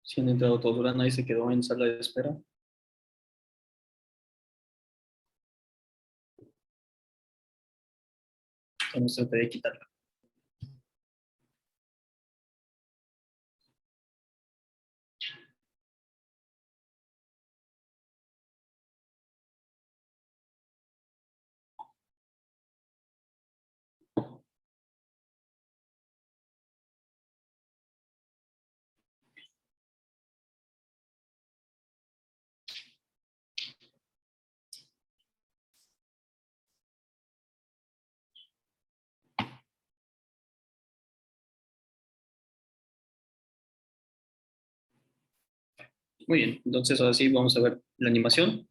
Si han entrado todos, ¿verdad? Nadie se quedó en sala de espera. Vamos a tratar de quitarla. Muy bien, entonces ahora sí vamos a ver la animación.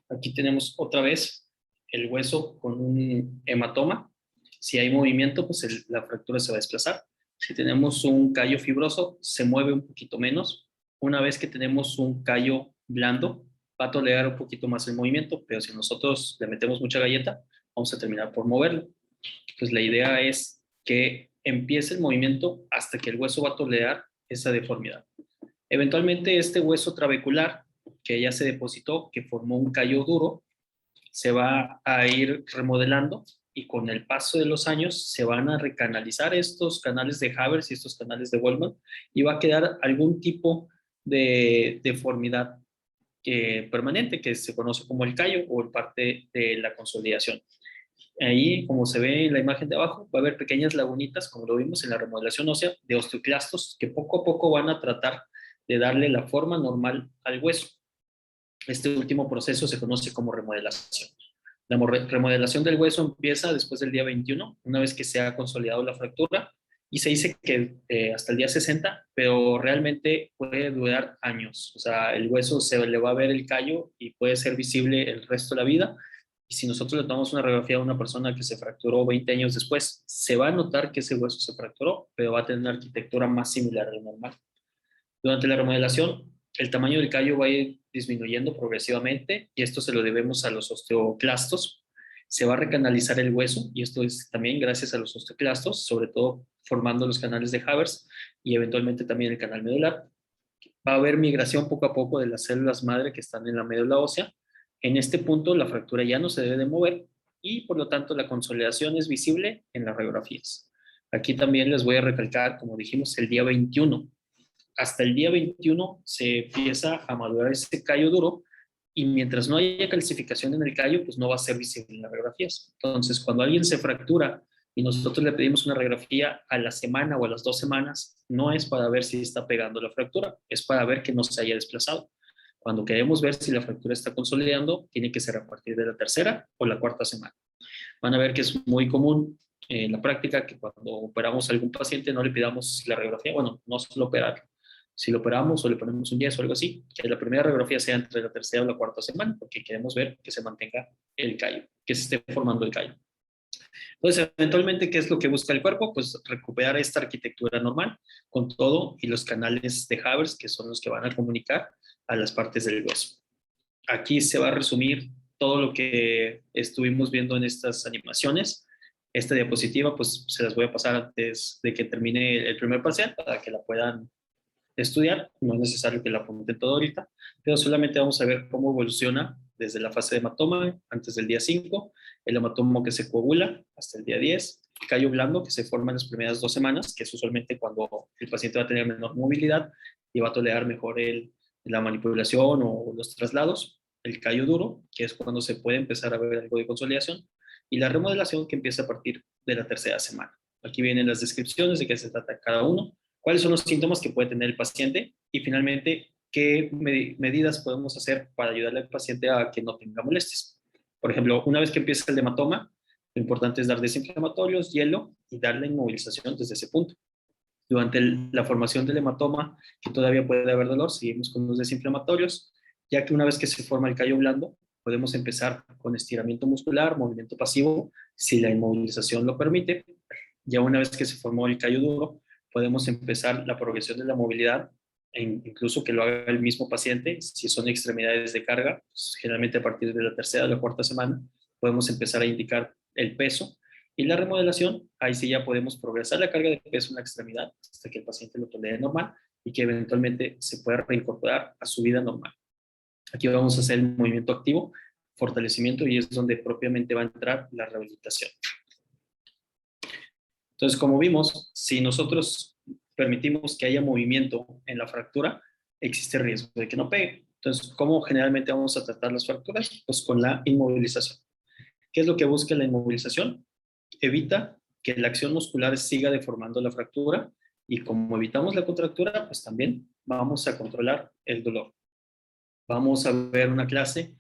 Aquí tenemos otra vez el hueso con un hematoma. Si hay movimiento, pues la fractura se va a desplazar. Si tenemos un callo fibroso, se mueve un poquito menos. Una vez que tenemos un callo blando, va a tolerar un poquito más el movimiento, pero si nosotros le metemos mucha galleta, vamos a terminar por moverlo. Pues la idea es que empiece el movimiento hasta que el hueso va a tolerar esa deformidad. Eventualmente este hueso trabecular que ya se depositó, que formó un callo duro, se va a ir remodelando y con el paso de los años se van a recanalizar estos canales de Havers y estos canales de Wellman y va a quedar algún tipo de deformidad permanente que se conoce como el callo o el parte de la consolidación. Ahí, como se ve en la imagen de abajo, va a haber pequeñas lagunitas, como lo vimos en la remodelación ósea, de osteoclastos que poco a poco van a tratar de darle la forma normal al hueso. Este último proceso se conoce como remodelación. La remodelación del hueso empieza después del día 21, una vez que se ha consolidado la fractura, y se dice que hasta el día 60, pero realmente puede durar años. O sea, el hueso se le va a ver el callo y puede ser visible el resto de la vida. Y si nosotros le tomamos una radiografía a una persona que se fracturó 20 años después, se va a notar que ese hueso se fracturó, pero va a tener una arquitectura más similar a la normal. Durante la remodelación, el tamaño del callo va a ir disminuyendo progresivamente y esto se lo debemos a los osteoclastos. Se va a recanalizar el hueso y esto es también gracias a los osteoclastos, sobre todo formando los canales de Havers y eventualmente también el canal medular. Va a haber migración poco a poco de las células madre que están en la médula ósea. En este punto la fractura ya no se debe de mover y por lo tanto la consolidación es visible en las radiografías. Aquí también les voy a recalcar, como dijimos, el día 21 hasta el día 21 se empieza a madurar ese callo duro y mientras no haya calcificación en el callo, pues no va a ser visible en las radiografías. Entonces, cuando alguien se fractura y nosotros le pedimos una radiografía a la semana o a las 2 semanas, no es para ver si está pegando la fractura, es para ver que no se haya desplazado. Cuando queremos ver si la fractura está consolidando, tiene que ser a partir de la tercera o la cuarta semana. Van a ver que es muy común en la práctica que cuando operamos a algún paciente no le pidamos la radiografía, bueno, no solo operar, si lo operamos o le ponemos un yeso o algo así, que la primera radiografía sea entre la tercera o la cuarta semana, porque queremos ver que se mantenga el callo, que se esté formando el callo. Entonces, eventualmente, ¿qué es lo que busca el cuerpo? Pues recuperar esta arquitectura normal con todo y los canales de Havers, que son los que van a comunicar a las partes del hueso. Aquí se va a resumir todo lo que estuvimos viendo en estas animaciones. Esta diapositiva, pues se las voy a pasar antes de que termine el primer parcial para que la puedan estudiar. No es necesario que la apunten todo ahorita, pero solamente vamos a ver cómo evoluciona desde la fase de hematoma antes del día 5, el hematoma que se coagula hasta el día 10, el callo blando que se forma en las primeras 2 semanas, que es usualmente cuando el paciente va a tener menor movilidad y va a tolerar mejor la manipulación o los traslados, el callo duro, que es cuando se puede empezar a ver algo de consolidación, y la remodelación que empieza a partir de la tercera semana. Aquí vienen las descripciones de qué se trata cada uno, cuáles son los síntomas que puede tener el paciente y finalmente qué medidas podemos hacer para ayudarle al paciente a que no tenga molestias. Por ejemplo, una vez que empieza el hematoma, lo importante es dar desinflamatorios, hielo y darle inmovilización desde ese punto. Durante la formación del hematoma, que todavía puede haber dolor, seguimos con los desinflamatorios, ya que una vez que se forma el callo blando, podemos empezar con estiramiento muscular, movimiento pasivo, si la inmovilización lo permite. Ya una vez que se formó el callo duro, podemos empezar la progresión de la movilidad, incluso que lo haga el mismo paciente. Si son extremidades de carga, pues generalmente a partir de la tercera o la cuarta semana, podemos empezar a indicar el peso Y la remodelación, ahí sí ya podemos progresar la carga de peso en la extremidad hasta que el paciente lo tolere normal y que eventualmente se pueda reincorporar a su vida normal. Aquí vamos a hacer el movimiento activo, fortalecimiento, y es donde propiamente va a entrar la rehabilitación. Entonces, como vimos, si nosotros permitimos que haya movimiento en la fractura, existe riesgo de que no pegue. Entonces, ¿cómo generalmente vamos a tratar las fracturas? Pues con la inmovilización. ¿Qué es lo que busca la inmovilización? Evita que la acción muscular siga deformando la fractura, y como evitamos la contractura, pues también vamos a controlar el dolor. Vamos a ver una clase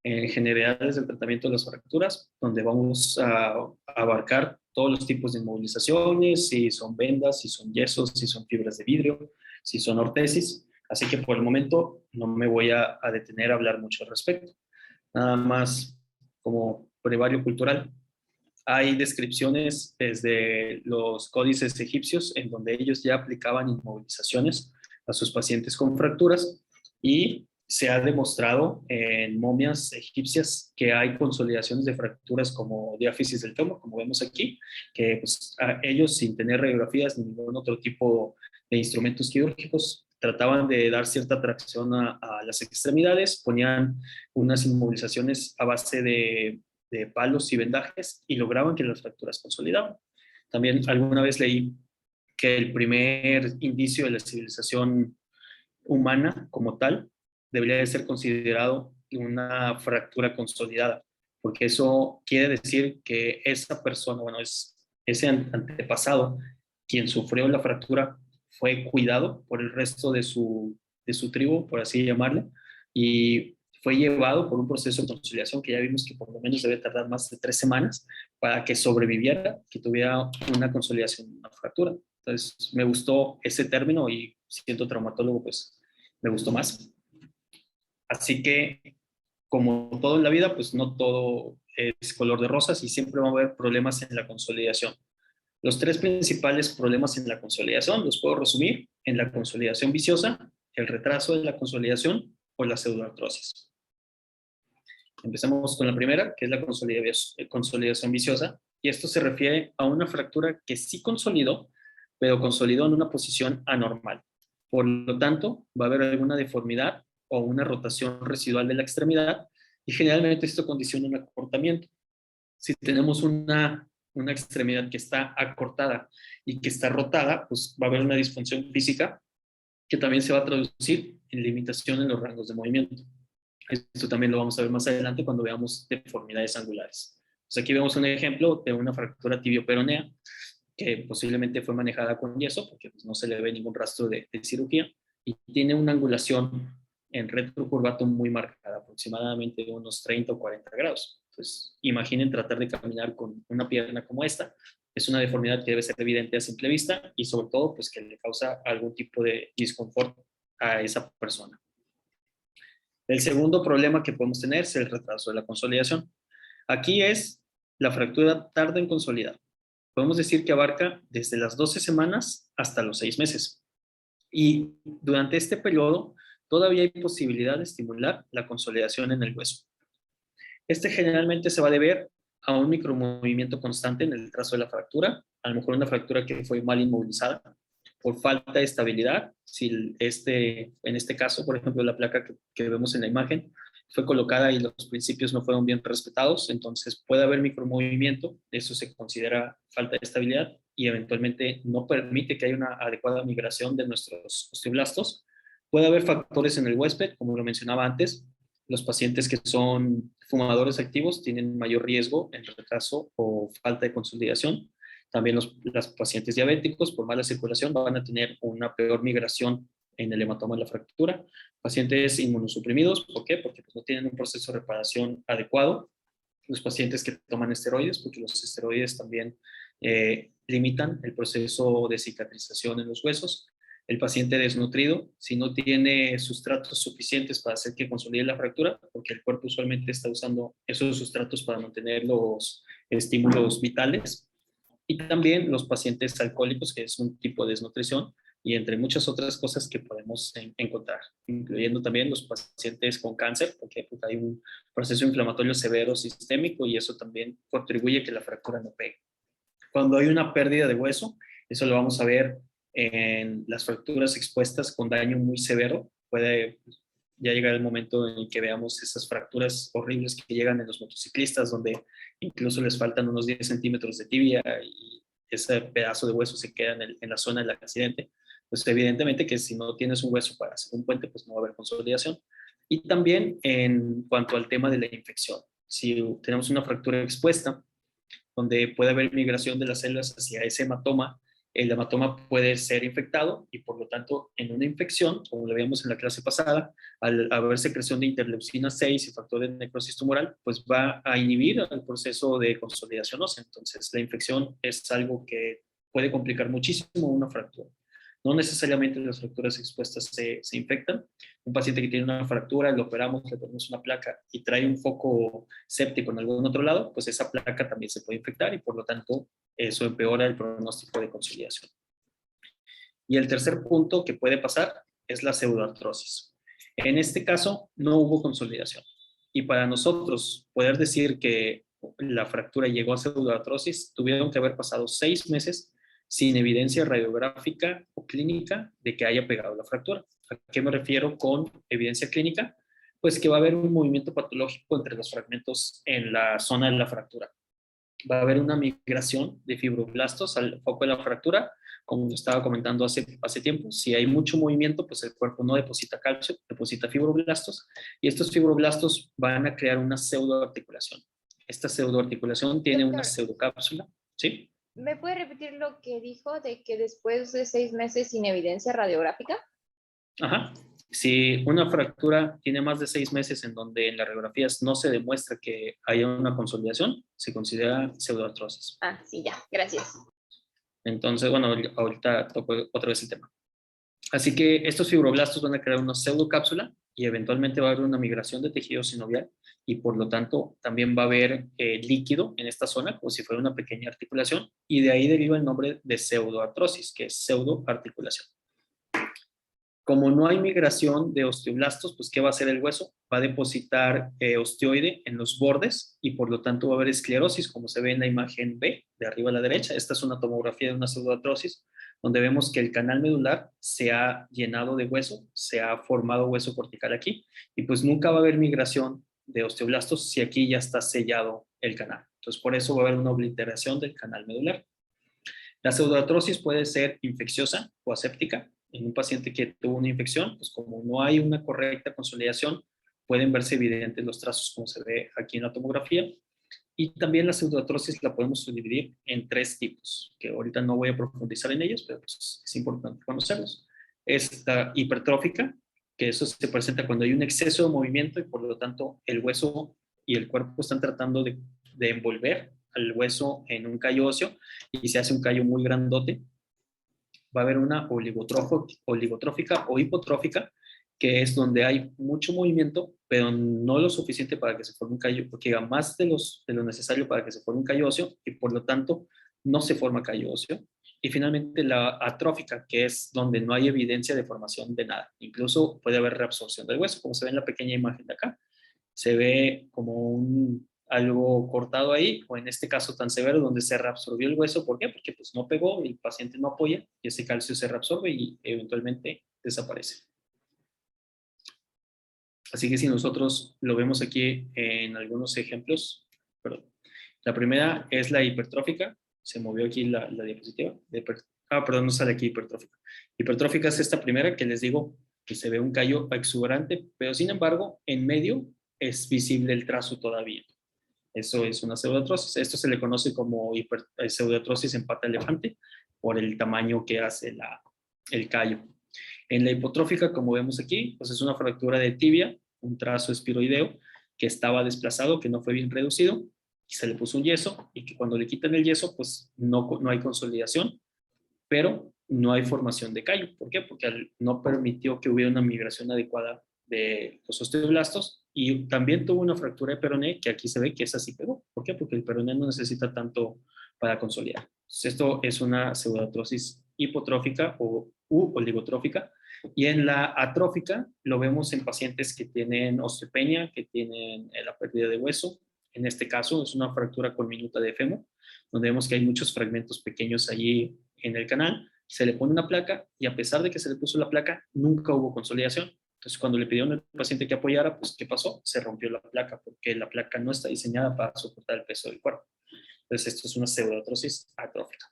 en generales del tratamiento de las fracturas, donde vamos a abarcar todos los tipos de inmovilizaciones, si son vendas, si son yesos, si son fibras de vidrio, si son ortesis. Así que por el momento no me voy a detener a hablar mucho al respecto. Nada más como brevario cultural. Hay descripciones desde los códices egipcios en donde ellos ya aplicaban inmovilizaciones a sus pacientes con fracturas, y se ha demostrado en momias egipcias que hay consolidaciones de fracturas como diáfisis del fémur, como vemos aquí, que pues, ellos, sin tener radiografías ni ningún otro tipo de instrumentos quirúrgicos, trataban de dar cierta tracción a las extremidades, ponían unas inmovilizaciones a base de palos y vendajes y lograban que las fracturas consolidaban. También alguna vez leí que el primer indicio de la civilización humana como tal debería de ser considerado una fractura consolidada, porque eso quiere decir que esa persona, bueno, es ese antepasado quien sufrió la fractura, fue cuidado por el resto de su tribu, por así llamarle, y fue llevado por un proceso de conciliación que ya vimos que por lo menos debe tardar más de 3 semanas para que sobreviviera, que tuviera una consolidación, una fractura. Entonces, me gustó ese término, y siendo traumatólogo, pues me gustó más. Así que, como todo en la vida, pues no todo es color de rosas y siempre va a haber problemas en la consolidación. Los tres principales problemas en la consolidación los puedo resumir en la consolidación viciosa, el retraso de la consolidación o la pseudoartrosis. Empecemos con la primera, que es la consolidación viciosa, y esto se refiere a una fractura que sí consolidó, pero consolidó en una posición anormal. Por lo tanto, va a haber alguna deformidad o una rotación residual de la extremidad, y generalmente esto condiciona un acortamiento. Si tenemos una extremidad que está acortada y que está rotada, pues va a haber una disfunción física que también se va a traducir en limitación en los rangos de movimiento. Esto también lo vamos a ver más adelante cuando veamos deformidades angulares. Pues aquí vemos un ejemplo de una fractura tibioperonea que posiblemente fue manejada con yeso, porque pues, no se le ve ningún rastro de cirugía, y tiene una angulación en retrocurvatum muy marcada, aproximadamente de unos 30 o 40 grados. Entonces, imaginen tratar de caminar con una pierna como esta. Es una deformidad que debe ser evidente a simple vista, y sobre todo, pues que le causa algún tipo de disconfort a esa persona. El segundo problema que podemos tener es el retraso de la consolidación. Aquí es la fractura tarda en consolidar. Podemos decir que abarca desde las 12 semanas hasta los 6 meses. Y durante este periodo todavía hay posibilidad de estimular la consolidación en el hueso. Este generalmente se va a deber a un micromovimiento constante en el trazo de la fractura, a lo mejor una fractura que fue mal inmovilizada por falta de estabilidad. Si en este caso, por ejemplo, la placa que vemos en la imagen fue colocada y los principios no fueron bien respetados, entonces puede haber micromovimiento, eso se considera falta de estabilidad y eventualmente no permite que haya una adecuada migración de nuestros osteoblastos. Puede haber factores en el huésped, como lo mencionaba antes. Los pacientes que son fumadores activos tienen mayor riesgo en retraso o falta de consolidación. También los pacientes diabéticos por mala circulación van a tener una peor migración en el hematoma de la fractura. Pacientes inmunosuprimidos, ¿por qué? Porque pues, no tienen un proceso de reparación adecuado. Los pacientes que toman esteroides, porque los esteroides también limitan el proceso de cicatrización en los huesos. El paciente desnutrido, si no tiene sustratos suficientes para hacer que consolide la fractura, porque el cuerpo usualmente está usando esos sustratos para mantener los estímulos vitales. Y también los pacientes alcohólicos, que es un tipo de desnutrición, y entre muchas otras cosas que podemos encontrar, incluyendo también los pacientes con cáncer, porque pues, hay un proceso inflamatorio severo sistémico y eso también contribuye a que la fractura no pegue. Cuando hay una pérdida de hueso, eso lo vamos a ver en las fracturas expuestas con daño muy severo. Puede ya llegar el momento en el que veamos esas fracturas horribles que llegan en los motociclistas, donde incluso les faltan unos 10 centímetros de tibia y ese pedazo de hueso se queda en la zona del accidente. Pues evidentemente que si no tienes un hueso para hacer un puente, pues no va a haber consolidación. Y también en cuanto al tema de la infección. Si tenemos una fractura expuesta, donde puede haber migración de las células hacia ese hematoma, el hematoma puede ser infectado y por lo tanto en una infección, como lo vimos en la clase pasada, al haber secreción de interleucina 6 y factor de necrosis tumoral, pues va a inhibir el proceso de consolidación ósea. Entonces la infección es algo que puede complicar muchísimo una fractura. No necesariamente las fracturas expuestas se infectan. Un paciente que tiene una fractura, lo operamos, le ponemos una placa y trae un foco séptico en algún otro lado, pues esa placa también se puede infectar y por lo tanto eso empeora el pronóstico de consolidación. Y el tercer punto que puede pasar es la pseudoartrosis. En este caso no hubo consolidación. Y para nosotros poder decir que la fractura llegó a pseudoartrosis, tuvieron que haber pasado 6 meses sin evidencia radiográfica o clínica de que haya pegado la fractura. ¿A qué me refiero con evidencia clínica? Pues que va a haber un movimiento patológico entre los fragmentos en la zona de la fractura. Va a haber una migración de fibroblastos al foco de la fractura, como estaba comentando hace tiempo. Si hay mucho movimiento, pues el cuerpo no deposita calcio, deposita fibroblastos, y estos fibroblastos van a crear una pseudoarticulación. Esta pseudoarticulación tiene una Doctor, pseudocápsula, ¿sí? ¿me puede repetir lo que dijo de que después de 6 meses sin evidencia radiográfica? Ajá. Si una fractura tiene más de 6 meses en donde en las radiografías no se demuestra que haya una consolidación, se considera pseudoartrosis. Ah, sí, ya, gracias. Entonces, bueno, ahorita toco otra vez el tema. Así que estos fibroblastos van a crear una pseudocápsula y eventualmente va a haber una migración de tejido sinovial y por lo tanto también va a haber líquido en esta zona como si fuera una pequeña articulación y de ahí deriva el nombre de pseudoartrosis, que es pseudoarticulación. Como no hay migración de osteoblastos, pues ¿qué va a hacer el hueso? Va a depositar osteoide en los bordes y por lo tanto va a haber esclerosis, como se ve en la imagen B de arriba a la derecha. Esta es una tomografía de una pseudoartrosis, donde vemos que el canal medular se ha llenado de hueso, se ha formado hueso cortical aquí y pues nunca va a haber migración de osteoblastos si aquí ya está sellado el canal. Entonces por eso va a haber una obliteración del canal medular. La pseudoartrosis puede ser infecciosa o aséptica. En un paciente que tuvo una infección, pues como no hay una correcta consolidación, pueden verse evidentes los trazos como se ve aquí en la tomografía. Y también la pseudoartrosis la podemos subdividir en 3 tipos, que ahorita no voy a profundizar en ellos, pero pues es importante conocerlos. Es la hipertrófica, que eso se presenta cuando hay un exceso de movimiento y por lo tanto el hueso y el cuerpo están tratando de envolver al hueso en un callo óseo y se hace un callo muy grandote. Va a haber una oligotrófica o hipotrófica, que es donde hay mucho movimiento, pero no lo suficiente para que se forme un callo, porque llega más de lo necesario para que se forme un callo óseo y por lo tanto no se forma callo óseo. Y finalmente la atrófica, que es donde no hay evidencia de formación de nada. Incluso puede haber reabsorción del hueso, como se ve en la pequeña imagen de acá. Se ve como algo cortado ahí, o en este caso tan severo, donde se reabsorbió el hueso. ¿Por qué? Porque pues no pegó, el paciente no apoya, y ese calcio se reabsorbe y eventualmente desaparece. Así que si nosotros lo vemos aquí en algunos ejemplos, perdón. La primera es la hipertrófica, se movió aquí la diapositiva. Perdón, no sale aquí hipertrófica. Hipertrófica es esta primera que les digo que se ve un callo exuberante, pero sin embargo, en medio es visible el trazo todavía. Eso es una pseudoartrosis. Esto se le conoce como pseudoartrosis en pata elefante por el tamaño que hace el callo. En la hipotrófica, como vemos aquí, pues es una fractura de tibia, un trazo espiroideo que estaba desplazado, que no fue bien reducido, y se le puso un yeso, y que cuando le quitan el yeso, pues no hay consolidación, pero no hay formación de callo. ¿Por qué? Porque no permitió que hubiera una migración adecuada de los osteoblastos y también tuvo una fractura de peroné que aquí se ve que esa sí pegó. ¿Por qué? Porque el peroné no necesita tanto para consolidar. Entonces, esto es una pseudoartrosis hipotrófica o oligotrófica y en la atrófica lo vemos en pacientes que tienen osteopenia, que tienen la pérdida de hueso, En este caso es una fractura colminuta de fémur, donde vemos que hay muchos fragmentos pequeños allí en el canal. Se le pone una placa y a pesar de que se le puso la placa, nunca hubo consolidación. Entonces, cuando le pidieron al paciente que apoyara, pues, ¿qué pasó? Se rompió la placa, porque la placa no está diseñada para soportar el peso del cuerpo. Entonces, esto es una pseudoartrosis atrófica.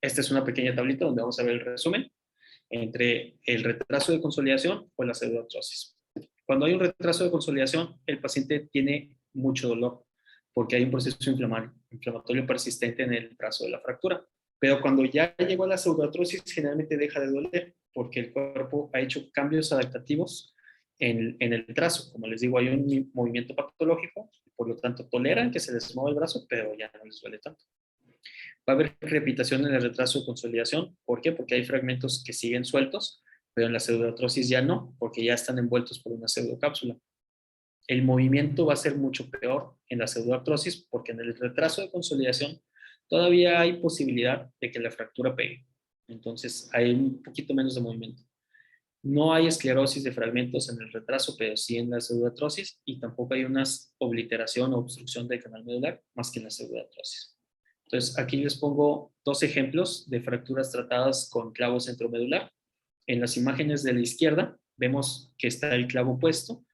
Esta es una pequeña tablita donde vamos a ver el resumen entre el retraso de consolidación o la pseudoartrosis. Cuando hay un retraso de consolidación, el paciente tiene mucho dolor porque hay un proceso inflamatorio persistente en el trazo de la fractura. Pero cuando ya llegó a la pseudoartrosis, generalmente deja de doler porque el cuerpo ha hecho cambios adaptativos en el trazo. Como les digo, hay un movimiento patológico, por lo tanto toleran que se les mueva el brazo, pero ya no les duele tanto. Va a haber crepitación en el retraso de consolidación. ¿Por qué? Porque hay fragmentos que siguen sueltos, pero en la pseudoartrosis ya no, porque ya están envueltos por una pseudocápsula. El movimiento va a ser mucho peor en la pseudoartrosis porque en el retraso de consolidación todavía hay posibilidad de que la fractura pegue. Entonces hay un poquito menos de movimiento. No hay esclerosis de fragmentos en el retraso, pero sí en la pseudoartrosis, y tampoco hay una obliteración o obstrucción del canal medular más que en la pseudoartrosis. Entonces aquí les pongo dos ejemplos de fracturas tratadas con clavo centromedular. En las imágenes de la izquierda vemos que está el clavo puesto,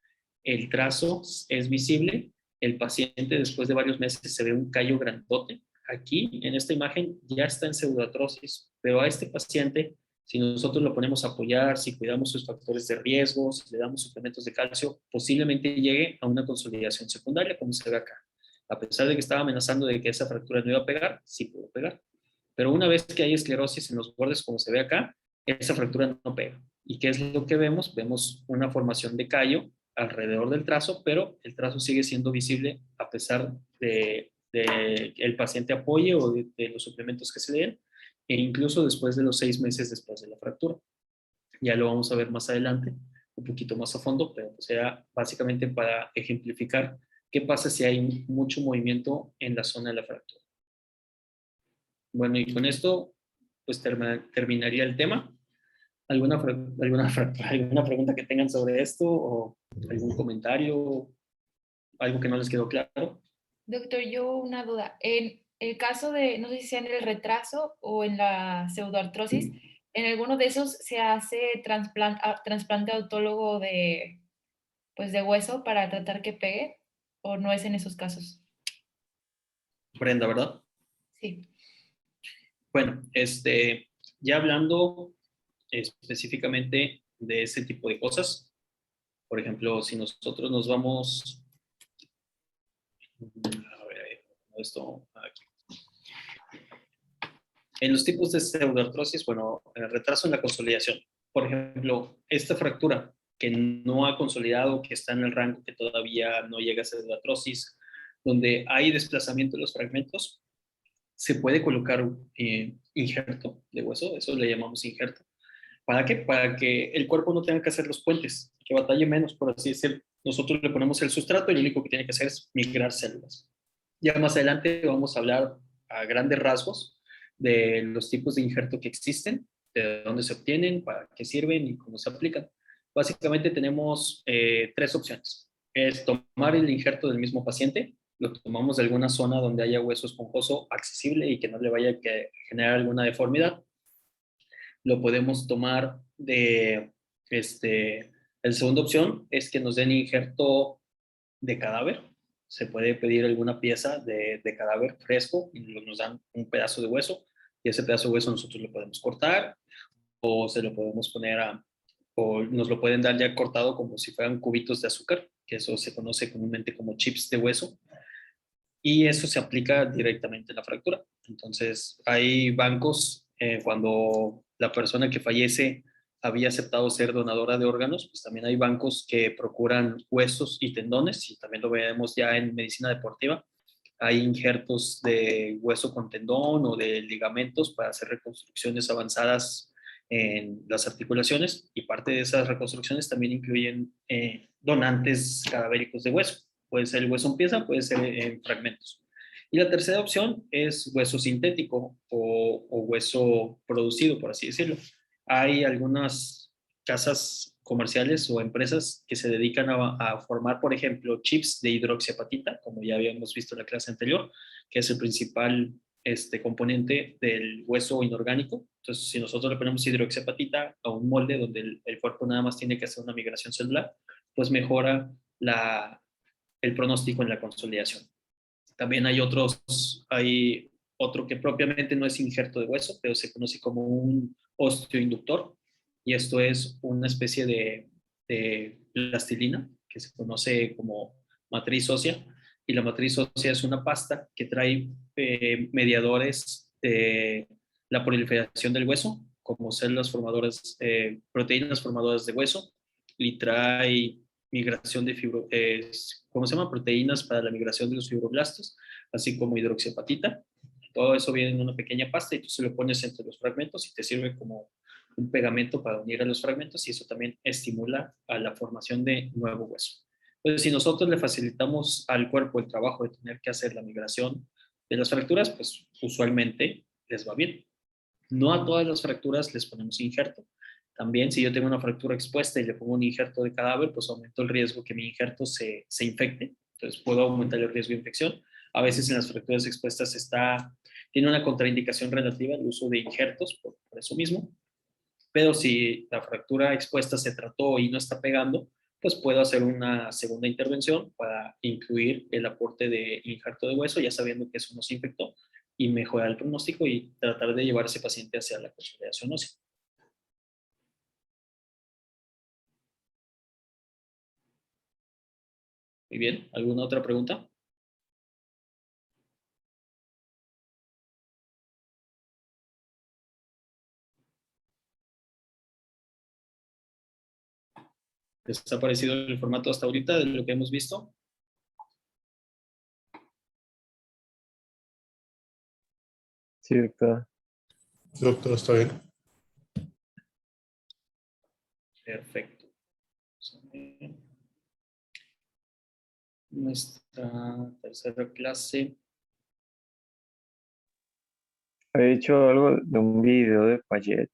el trazo es visible, el paciente después de varios meses se ve un callo grandote. Aquí en esta imagen ya está en pseudoartrosis, pero a este paciente, si nosotros lo ponemos a apoyar, si cuidamos sus factores de riesgo, si le damos suplementos de calcio, posiblemente llegue a una consolidación secundaria, como se ve acá. A pesar de que estaba amenazando de que esa fractura no iba a pegar, sí pudo pegar. Pero una vez que hay esclerosis en los bordes, como se ve acá, esa fractura no pega. ¿Y qué es lo que vemos? Vemos una formación de callo alrededor del trazo, pero el trazo sigue siendo visible a pesar de que el paciente apoye o de los suplementos que se le den, e incluso después de los 6 meses después de la fractura. Ya lo vamos a ver más adelante, un poquito más a fondo, pero pues era básicamente para ejemplificar qué pasa si hay mucho movimiento en la zona de la fractura. Bueno, y con esto pues terminaría el tema. ¿Alguna pregunta que tengan sobre esto o algún comentario, algo que no les quedó claro? Doctor, yo una duda. En el caso de, no sé si sea en el retraso o en la pseudoartrosis, ¿en alguno de esos se hace trasplante autólogo de, pues de hueso para tratar que pegue? ¿O no es en esos casos? Brenda, ¿verdad? Sí. Bueno, ya hablando específicamente de ese tipo de cosas, por ejemplo, si nosotros nos vamos, a ver, esto aquí. En los tipos de pseudoartrosis, bueno, el retraso en la consolidación. Por ejemplo, esta fractura que no ha consolidado, que está en el rango que todavía no llega a pseudoartrosis, donde hay desplazamiento de los fragmentos, se puede colocar injerto de hueso, eso le llamamos injerto. ¿Para qué? Para que el cuerpo no tenga que hacer los puentes, que batalle menos, por así decirlo. Nosotros le ponemos el sustrato y lo único que tiene que hacer es migrar células. Ya más adelante vamos a hablar a grandes rasgos de los tipos de injerto que existen, de dónde se obtienen, para qué sirven y cómo se aplican. Básicamente tenemos tres opciones. Es tomar el injerto del mismo paciente, lo tomamos de alguna zona donde haya hueso esponjoso accesible y que no le vaya a generar alguna deformidad. Lo podemos tomar de, la segunda opción es que nos den injerto de cadáver. Se puede pedir alguna pieza de cadáver fresco y nos dan un pedazo de hueso y ese pedazo de hueso nosotros lo podemos cortar o se lo podemos poner o nos lo pueden dar ya cortado como si fueran cubitos de azúcar, que eso se conoce comúnmente como chips de hueso, y eso se aplica directamente en la fractura. Entonces, hay bancos, cuando la persona que fallece había aceptado ser donadora de órganos, pues también hay bancos que procuran huesos y tendones, y también lo vemos ya en medicina deportiva. Hay injertos de hueso con tendón o de ligamentos para hacer reconstrucciones avanzadas en las articulaciones, y parte de esas reconstrucciones también incluyen donantes cadavéricos de hueso. Puede ser el hueso en pieza, puede ser en fragmentos. Y la tercera opción es hueso sintético o hueso producido, por así decirlo. Hay algunas casas comerciales o empresas que se dedican a formar, por ejemplo, chips de hidroxiapatita, como ya habíamos visto en la clase anterior, que es el principal componente del hueso inorgánico. Entonces, si nosotros le ponemos hidroxiapatita a un molde donde el cuerpo nada más tiene que hacer una migración celular, pues mejora el pronóstico en la consolidación. También hay otro que propiamente no es injerto de hueso, pero se conoce como un osteoinductor, y esto es una especie de plastilina que se conoce como matriz ósea, y la matriz ósea es una pasta que trae mediadores de la proliferación del hueso, como células formadoras, proteínas formadoras de hueso, y trae migración de ¿cómo se llama? Proteínas para la migración de los fibroblastos, así como hidroxiapatita. Todo eso viene en una pequeña pasta y tú se lo pones entre los fragmentos y te sirve como un pegamento para unir a los fragmentos, y eso también estimula a la formación de nuevo hueso. Entonces, si nosotros le facilitamos al cuerpo el trabajo de tener que hacer la migración de las fracturas, pues usualmente les va bien. No a todas las fracturas les ponemos injerto. También, si yo tengo una fractura expuesta y le pongo un injerto de cadáver, pues aumento el riesgo que mi injerto se infecte. Entonces, puedo aumentar el riesgo de infección. A veces en las fracturas expuestas tiene una contraindicación relativa el uso de injertos por eso mismo. Pero si la fractura expuesta se trató y no está pegando, pues puedo hacer una segunda intervención para incluir el aporte de injerto de hueso, ya sabiendo que eso no se infectó, y mejorar el pronóstico y tratar de llevar a ese paciente hacia la consolidación ósea. Muy bien, ¿alguna otra pregunta? ¿Les ha parecido el formato hasta ahorita de lo que hemos visto? Sí, doctor. Doctor, está bien. Perfecto. Nuestra tercera clase. He dicho algo de un video de Payet.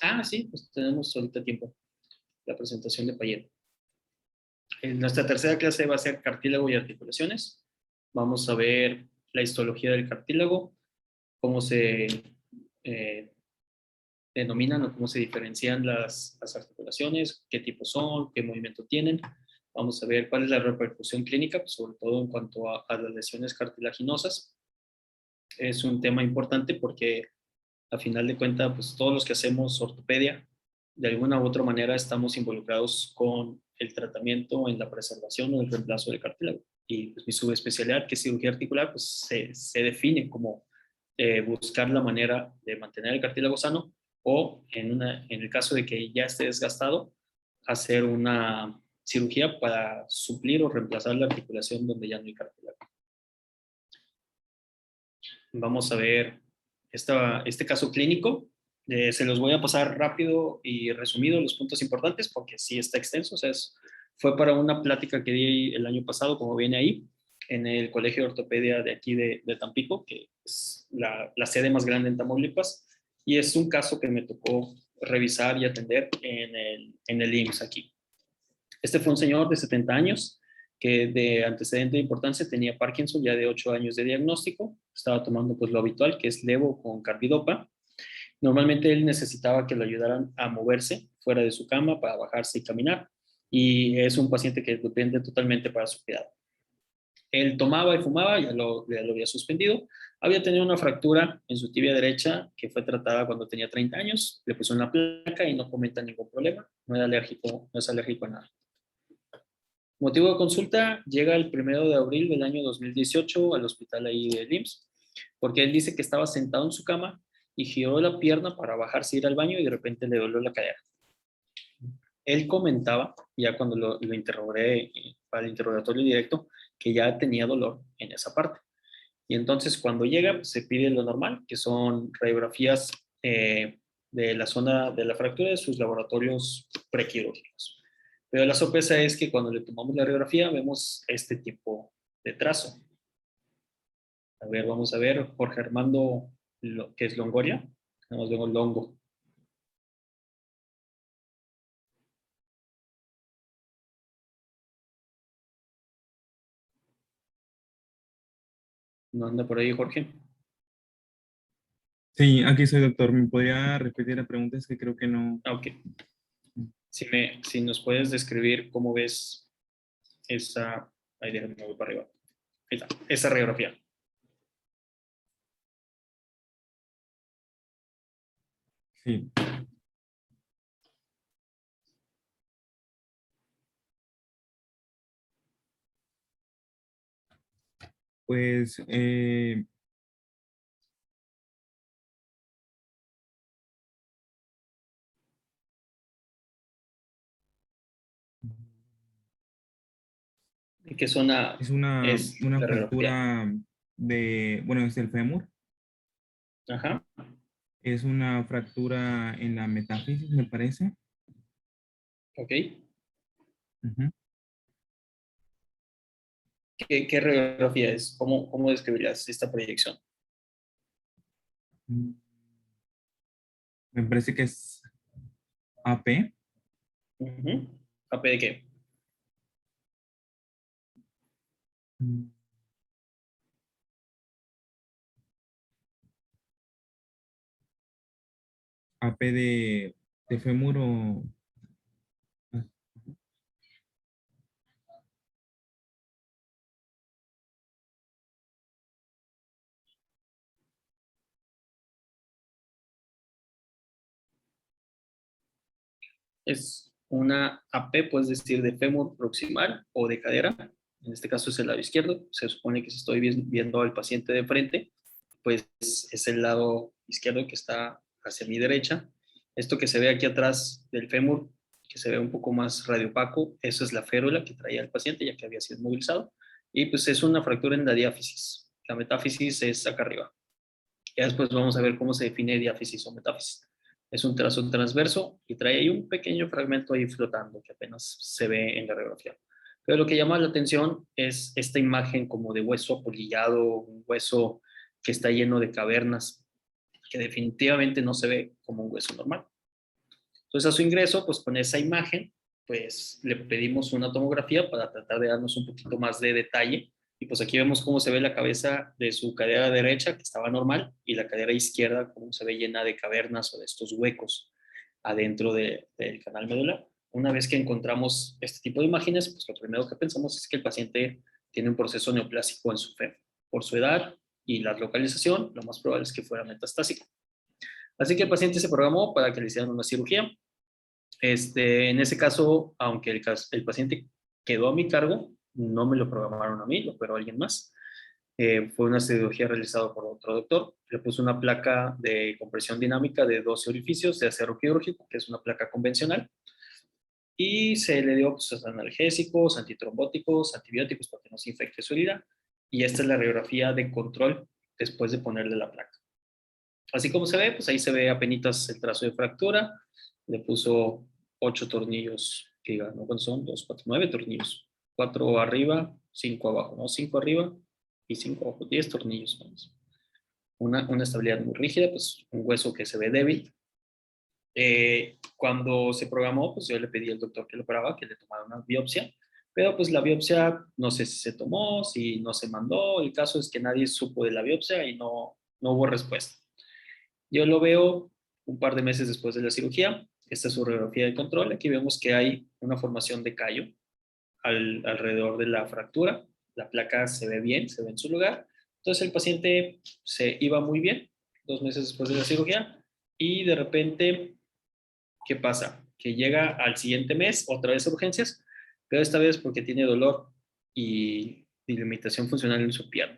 Ah, sí, pues tenemos ahorita tiempo. La presentación de Payet. Nuestra tercera clase va a ser cartílago y articulaciones. Vamos a ver la histología del cartílago, cómo se denominan o cómo se diferencian las articulaciones, qué tipos son, qué movimiento tienen. Vamos a ver cuál es la repercusión clínica, pues sobre todo en cuanto a las lesiones cartilaginosas. Es un tema importante porque a final de cuentas, pues todos los que hacemos ortopedia, de alguna u otra manera estamos involucrados con el tratamiento en la preservación o el reemplazo del cartílago. Y pues mi subespecialidad, que es cirugía articular, pues se define como buscar la manera de mantener el cartílago sano, o en el caso de que ya esté desgastado, hacer una cirugía para suplir o reemplazar la articulación donde ya no hay cartílago. Vamos a ver este caso clínico. Se los voy a pasar rápido y resumido los puntos importantes porque sí está extenso. O sea, fue para una plática que di el año pasado, como viene ahí, en el Colegio de Ortopedia de aquí de Tampico, que es la sede más grande en Tamaulipas, y es un caso que me tocó revisar y atender en el IMSS aquí. Este fue un señor de 70 años que de antecedente de importancia tenía Parkinson, ya de 8 años de diagnóstico. Estaba tomando pues lo habitual, que es levo con carbidopa. Normalmente él necesitaba que lo ayudaran a moverse fuera de su cama para bajarse y caminar, y es un paciente que depende totalmente para su cuidado. Él tomaba y fumaba, ya lo había suspendido. Había tenido una fractura en su tibia derecha que fue tratada cuando tenía 30 años. Le puso una placa y no comenta ningún problema. No es alérgico a nada. Motivo de consulta: llega el 1 de abril del año 2018 al hospital ahí del IMSS, porque él dice que estaba sentado en su cama y giró la pierna para bajarse y ir al baño, y de repente le dolió la cadera. Él comentaba, ya cuando lo interrogué para el interrogatorio directo, que ya tenía dolor en esa parte. Y entonces cuando llega, pues, se pide lo normal, que son radiografías de la zona de la fractura de sus laboratorios prequirúrgicos. Pero la sorpresa es que cuando le tomamos la radiografía vemos este tipo de trazo. A ver, vamos a ver, Jorge Armando, ¿qué es Longoria? Nada más vemos Longo. ¿No anda por ahí, Jorge? Sí, aquí soy doctor. ¿Me podría repetir la pregunta? Es que creo que no. Ah, ok. Si nos puedes describir cómo ves esa... Ahí déjame, me voy para arriba. Ahí está, esa radiografía. Sí. Pues ¿Y qué zona es es una la radiografía? fractura de, bueno, es el fémur. Ajá. Es una fractura en la metáfisis, me parece. Ok. Ujú. ¿Qué radiografía es? ¿Cómo describirías esta proyección? Me parece que es AP. Ujú. ¿AP de qué? Mm, AP de fémur o... Es una AP, puedes decir, de fémur proximal o de cadera. En este caso es el lado izquierdo. Se supone que si estoy viendo al paciente de frente, pues es el lado izquierdo que está hacia mi derecha. Esto que se ve aquí atrás del fémur, que se ve un poco más radiopaco, eso es la férula que traía el paciente ya que había sido movilizado. Y pues es una fractura en la diáfisis. La metáfisis es acá arriba. Ya después vamos a ver cómo se define diáfisis o metáfisis. Es un trazo transverso y trae ahí un pequeño fragmento ahí flotando que apenas se ve en la radiografía. Pero lo que llama la atención es esta imagen como de hueso apolillado, un hueso que está lleno de cavernas, que definitivamente no se ve como un hueso normal. Entonces a su ingreso, pues con esa imagen, pues le pedimos una tomografía para tratar de darnos un poquito más de detalle. Y pues aquí vemos cómo se ve la cabeza de su cadera derecha, que estaba normal, y la cadera izquierda, cómo se ve llena de cavernas o de estos huecos adentro del canal medular. Una vez que encontramos este tipo de imágenes, pues lo primero que pensamos es que el paciente tiene un proceso neoplásico en su fémur. Por su edad y la localización, lo más probable es que fuera metastásico. Así que el paciente se programó para que le hicieran una cirugía. En ese caso, aunque el paciente quedó a mi cargo, no me lo programaron a mí, lo operó alguien más. Fue una cirugía realizada por otro doctor. Le puso una placa de compresión dinámica de 12 orificios de acero quirúrgico, que es una placa convencional, y se le dio pues, analgésicos, antitrombóticos, antibióticos para que no se infecte su herida. Y esta es la radiografía de control después de ponerle la placa. Así como se ve, pues ahí se ve apenas el trazo de fractura. Le puso 8 tornillos, que digan, ¿no? ¿Cuántos son? 2, 4, 9 tornillos. 4 arriba, 5 abajo, ¿no? 5 arriba y 5 abajo. 10 tornillos más. Una estabilidad muy rígida, pues un hueso que se ve débil. Cuando se programó, pues yo le pedí al doctor que lo operaba que le tomara una biopsia, pero pues la biopsia no sé si se tomó, si no se mandó. El caso es que nadie supo de la biopsia y no hubo respuesta. Yo lo veo un par de meses después de la cirugía. Esta es su radiografía de control. Aquí vemos que hay una formación de callo alrededor de la fractura. La placa se ve bien, se ve en su lugar. Entonces el paciente se iba muy bien 2 meses después de la cirugía y de repente, ¿qué pasa? Que llega al siguiente mes otra vez a urgencias, pero esta vez porque tiene dolor y limitación funcional en su pierna.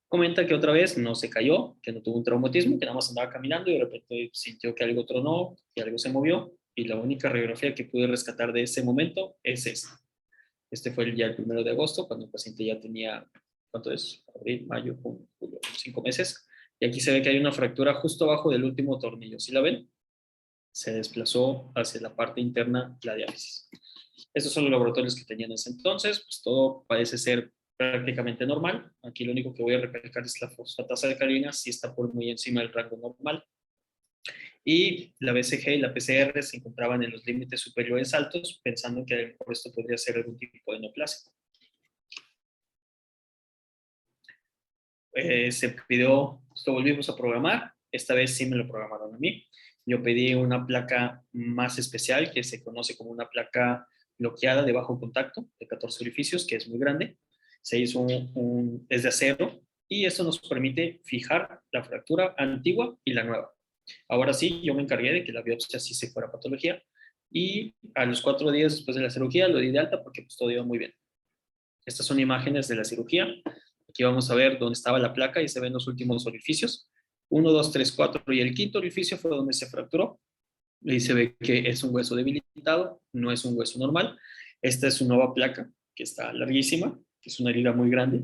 Comenta que otra vez no se cayó, que no tuvo un traumatismo, que nada más andaba caminando y de repente sintió que algo tronó, que algo se movió, y la única radiografía que pude rescatar de ese momento es esta. Este fue ya el 1 de agosto, cuando el paciente ya tenía, ¿cuánto es? Abril, mayo, junio, julio, 5 meses. Y aquí se ve que hay una fractura justo abajo del último tornillo. ¿Sí la ven? Se desplazó hacia la parte interna de la diálisis. Estos son los laboratorios que tenían en ese entonces, pues todo parece ser prácticamente normal. Aquí lo único que voy a recalcar es la fosfatasa de carina, si está por muy encima del rango normal. Y la BCG y la PCR se encontraban en los límites superiores altos, pensando que por esto podría ser algún tipo de neoplasia. se pidió, lo volvimos a programar. Esta vez sí me lo programaron a mí. Yo pedí una placa más especial que se conoce como una placa bloqueada de bajo contacto de 14 orificios, que es muy grande. Se hizo es de acero y esto nos permite fijar la fractura antigua y la nueva. Ahora sí, yo me encargué de que la biopsia sí se fuera a patología y a los 4 días después de la cirugía lo di de alta porque pues todo iba muy bien. Estas son imágenes de la cirugía. Aquí vamos a ver dónde estaba la placa y se ven los últimos orificios. 1, 2, 3, 4 y el quinto orificio fue donde se fracturó. Y se ve que es un hueso debilitado, no es un hueso normal. Esta es su nueva placa, que está larguísima, que es una herida muy grande.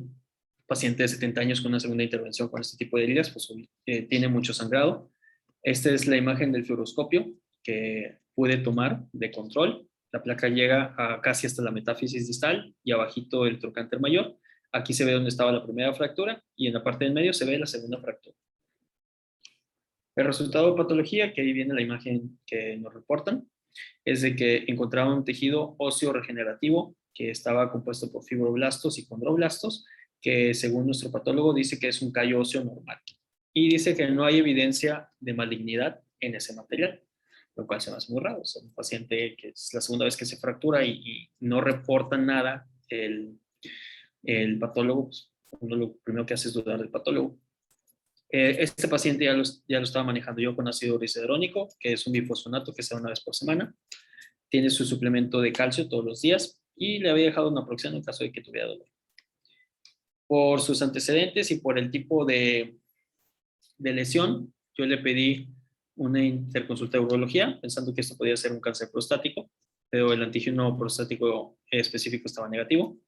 Paciente de 70 años con una segunda intervención con este tipo de heridas, pues tiene mucho sangrado. Esta es la imagen del fluoroscopio que pude tomar de control. La placa llega a casi hasta la metáfisis distal y abajito el trocánter mayor. Aquí se ve dónde estaba la primera fractura y en la parte del medio se ve la segunda fractura. El resultado de patología, que ahí viene la imagen que nos reportan, es de que encontraron un tejido óseo regenerativo que estaba compuesto por fibroblastos y condroblastos, que según nuestro patólogo dice que es un callo óseo normal. Y dice que no hay evidencia de malignidad en ese material, lo cual se me hace muy raro. O sea, un paciente que es la segunda vez que se fractura y no reporta nada el patólogo, pues uno lo primero que hace es dudar del patólogo. Este paciente ya lo estaba manejando yo con ácido urohidrónico, que es un bifosfonato que se da una vez por semana. Tiene su suplemento de calcio todos los días y le había dejado una naproxeno en caso de que tuviera dolor. Por sus antecedentes y por el tipo de lesión, yo le pedí una interconsulta de urología, pensando que esto podía ser un cáncer prostático, pero el antígeno prostático específico estaba negativo.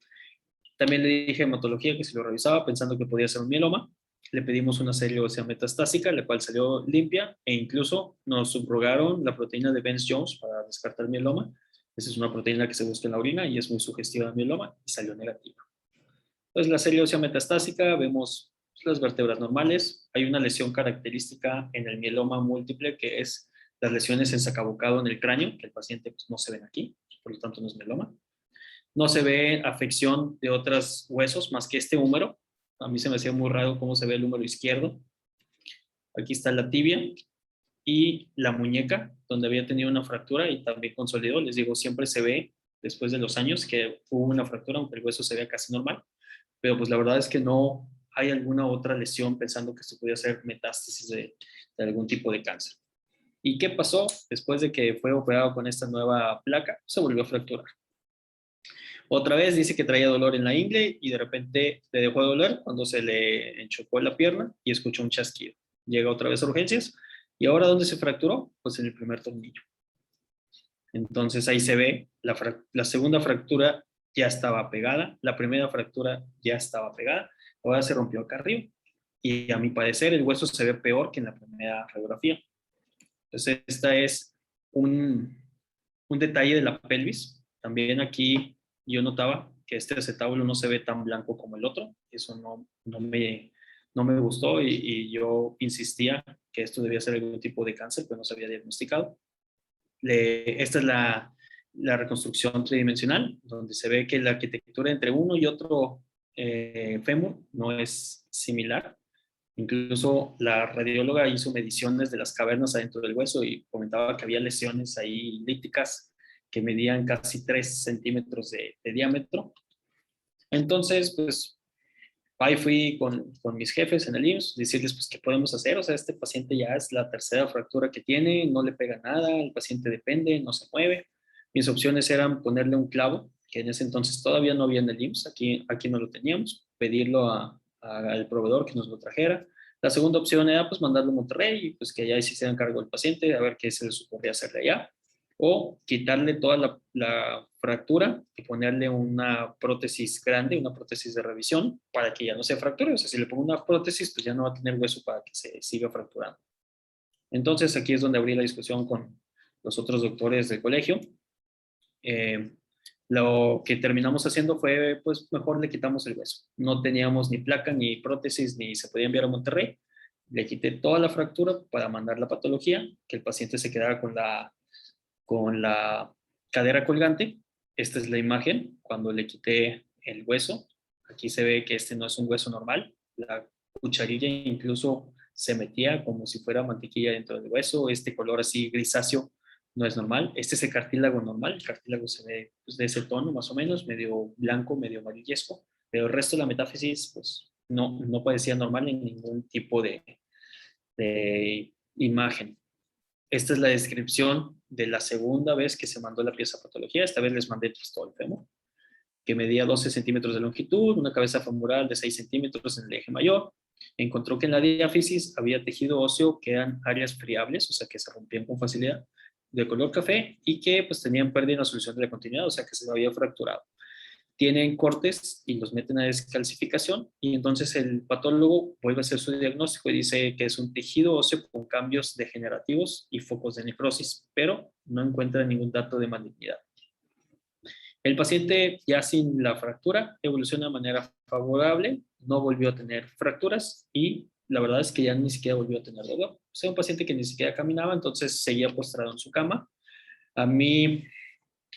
También le dije hematología que si lo revisaba, pensando que podía ser un mieloma. Le pedimos una serie ósea metastásica, la cual salió limpia e incluso nos subrogaron la proteína de Benz-Jones para descartar mieloma. Esa es una proteína que se busca en la orina y es muy sugestiva de mieloma y salió negativa. Entonces, la serie ósea metastásica, vemos las vértebras normales. Hay una lesión característica en el mieloma múltiple que es las lesiones en sacabocado en el cráneo, que el paciente pues, no se ven aquí, por lo tanto no es mieloma. No se ve afección de otros huesos más que este húmero. A mí se me hacía muy raro cómo se ve el húmero izquierdo. Aquí está la tibia y la muñeca, donde había tenido una fractura y también consolidó. Les digo, siempre se ve después de los años que hubo una fractura, aunque el hueso se vea casi normal. Pero pues la verdad es que no hay alguna otra lesión pensando que esto podía ser metástasis de algún tipo de cáncer. ¿Y qué pasó? Después de que fue operado con esta nueva placa, se volvió a fracturar. Otra vez dice que traía dolor en la ingle y de repente le dejó de doler cuando se le enchocó la pierna y escuchó un chasquido. Llega otra vez a urgencias y ahora ¿dónde se fracturó? Pues en el primer tornillo. Entonces ahí se ve la segunda fractura ya estaba pegada, la primera fractura ya estaba pegada, ahora se rompió acá arriba y a mi parecer el hueso se ve peor que en la primera radiografía. Entonces esta es un detalle de la pelvis. También aquí yo notaba que este acetábulo no se ve tan blanco como el otro. Eso no me gustó y yo insistía que esto debía ser algún tipo de cáncer, pero no se había diagnosticado. Esta es la reconstrucción tridimensional, donde se ve que la arquitectura entre uno y otro fémur no es similar. Incluso la radióloga hizo mediciones de las cavernas adentro del hueso y comentaba que había lesiones ahí líticas que medían casi 3 centímetros de diámetro. Entonces, pues, ahí fui con mis jefes en el IMSS, decirles, pues, ¿qué podemos hacer? O sea, este paciente ya es la tercera fractura que tiene, no le pega nada, el paciente depende, no se mueve. Mis opciones eran ponerle un clavo, que en ese entonces todavía no había en el IMSS, aquí no lo teníamos, pedirlo al proveedor que nos lo trajera. La segunda opción era, pues, mandarlo a Monterrey y, pues, que allá se hicieran cargo del paciente, a ver qué se les ocurría hacerle allá. O quitarle toda la fractura y ponerle una prótesis grande, una prótesis de revisión, para que ya no se fracture. O sea, si le pongo una prótesis, pues ya no va a tener hueso para que se siga fracturando. Entonces, aquí es donde abrí la discusión con los otros doctores del colegio. Lo que terminamos haciendo fue, pues mejor le quitamos el hueso. No teníamos ni placa, ni prótesis, ni se podía enviar a Monterrey. Le quité toda la fractura para mandar la patología, que el paciente se quedara con la cadera colgante. Esta es la imagen cuando le quité el hueso. Aquí se ve que este no es un hueso normal. La cucharilla incluso se metía como si fuera mantequilla dentro del hueso. Este color así grisáceo no es normal. Este es el cartílago normal. El cartílago se ve pues, de ese tono más o menos, medio blanco, medio amarillesco. Pero el resto de la metáfisis pues, no parecía normal en ningún tipo de imagen. Esta es la descripción de la segunda vez que se mandó la pieza a patología. Esta vez les mandé todo el fémur, que medía 12 centímetros de longitud, una cabeza femoral de 6 centímetros en el eje mayor. Encontró que en la diáfisis había tejido óseo que eran áreas friables, o sea, que se rompían con facilidad, de color café, y que pues tenían pérdida en la solución de la continuidad, o sea, que se había fracturado. Tienen cortes y los meten a descalcificación, y entonces el patólogo vuelve a hacer su diagnóstico y dice que es un tejido óseo con cambios degenerativos y focos de necrosis, pero no encuentra ningún dato de malignidad. El paciente ya sin la fractura evoluciona de manera favorable, no volvió a tener fracturas y la verdad es que ya ni siquiera volvió a tener dolor. O sea, un paciente que ni siquiera caminaba, entonces seguía postrado en su cama. A mí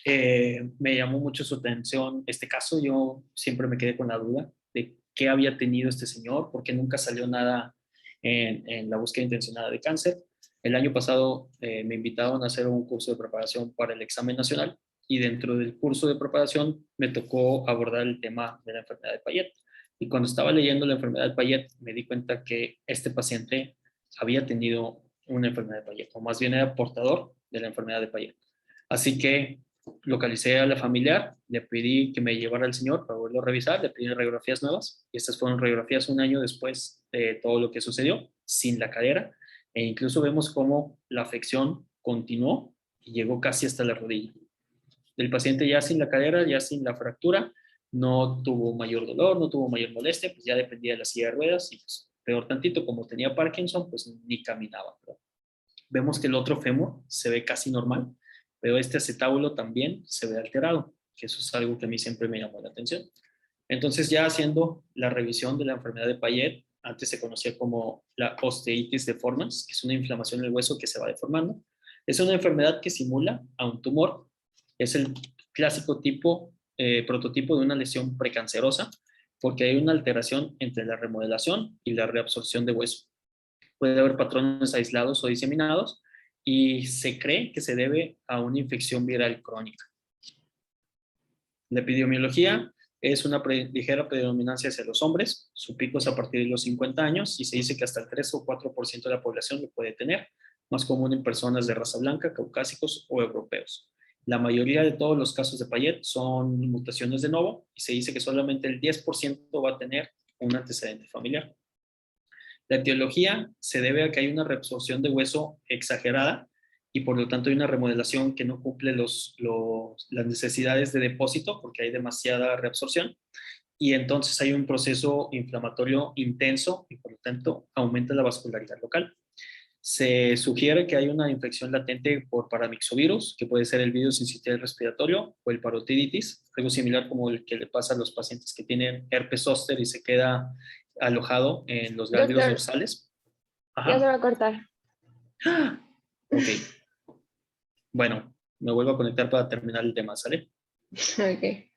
me llamó mucho su atención este caso. Yo siempre me quedé con la duda de qué había tenido este señor, porque nunca salió nada en la búsqueda intencionada de cáncer. El año pasado me invitaron a hacer un curso de preparación para el examen nacional y dentro del curso de preparación me tocó abordar el tema de la enfermedad de Payet. Y cuando estaba leyendo la enfermedad de Payet me di cuenta que este paciente había tenido una enfermedad de Payet, o más bien era portador de la enfermedad de Payet. Así que localicé a la familiar, le pedí que me llevara al señor para volverlo a revisar, le pedí radiografías nuevas, y estas fueron radiografías un año después de todo lo que sucedió, sin la cadera, e incluso vemos cómo la afección continuó y llegó casi hasta la rodilla. El paciente ya sin la cadera, ya sin la fractura, no tuvo mayor dolor, no tuvo mayor molestia, pues ya dependía de la silla de ruedas, y pues, peor tantito, como tenía Parkinson, pues ni caminaba, ¿verdad? Vemos que el otro fémur se ve casi normal, pero este acetábulo también se ve alterado, que eso es algo que a mí siempre me llamó la atención. Entonces, ya haciendo la revisión de la enfermedad de Payet, antes se conocía como la osteitis deformans, que es una inflamación del hueso que se va deformando. Es una enfermedad que simula a un tumor. Es el clásico prototipo de una lesión precancerosa, porque hay una alteración entre la remodelación y la reabsorción de hueso. Puede haber patrones aislados o diseminados y se cree que se debe a una infección viral crónica. La epidemiología es una ligera predominancia hacia los hombres, su pico es a partir de los 50 años y se dice que hasta el 3 o 4% de la población lo puede tener, más común en personas de raza blanca, caucásicos o europeos. La mayoría de todos los casos de Payet son mutaciones de novo y se dice que solamente el 10% va a tener un antecedente familiar. La etiología se debe a que hay una reabsorción de hueso exagerada y por lo tanto hay una remodelación que no cumple las necesidades de depósito porque hay demasiada reabsorción y entonces hay un proceso inflamatorio intenso y por lo tanto aumenta la vascularidad local. Se sugiere que hay una infección latente por paramyxovirus, que puede ser el virus sincitial respiratorio o el parotiditis, algo similar como el que le pasa a los pacientes que tienen herpes zóster y se queda alojado en los ganglios Doctor, dorsales. ya se va Ajá. a cortar. Ok. Bueno, me vuelvo a conectar para terminar el tema, ¿sale? Ok.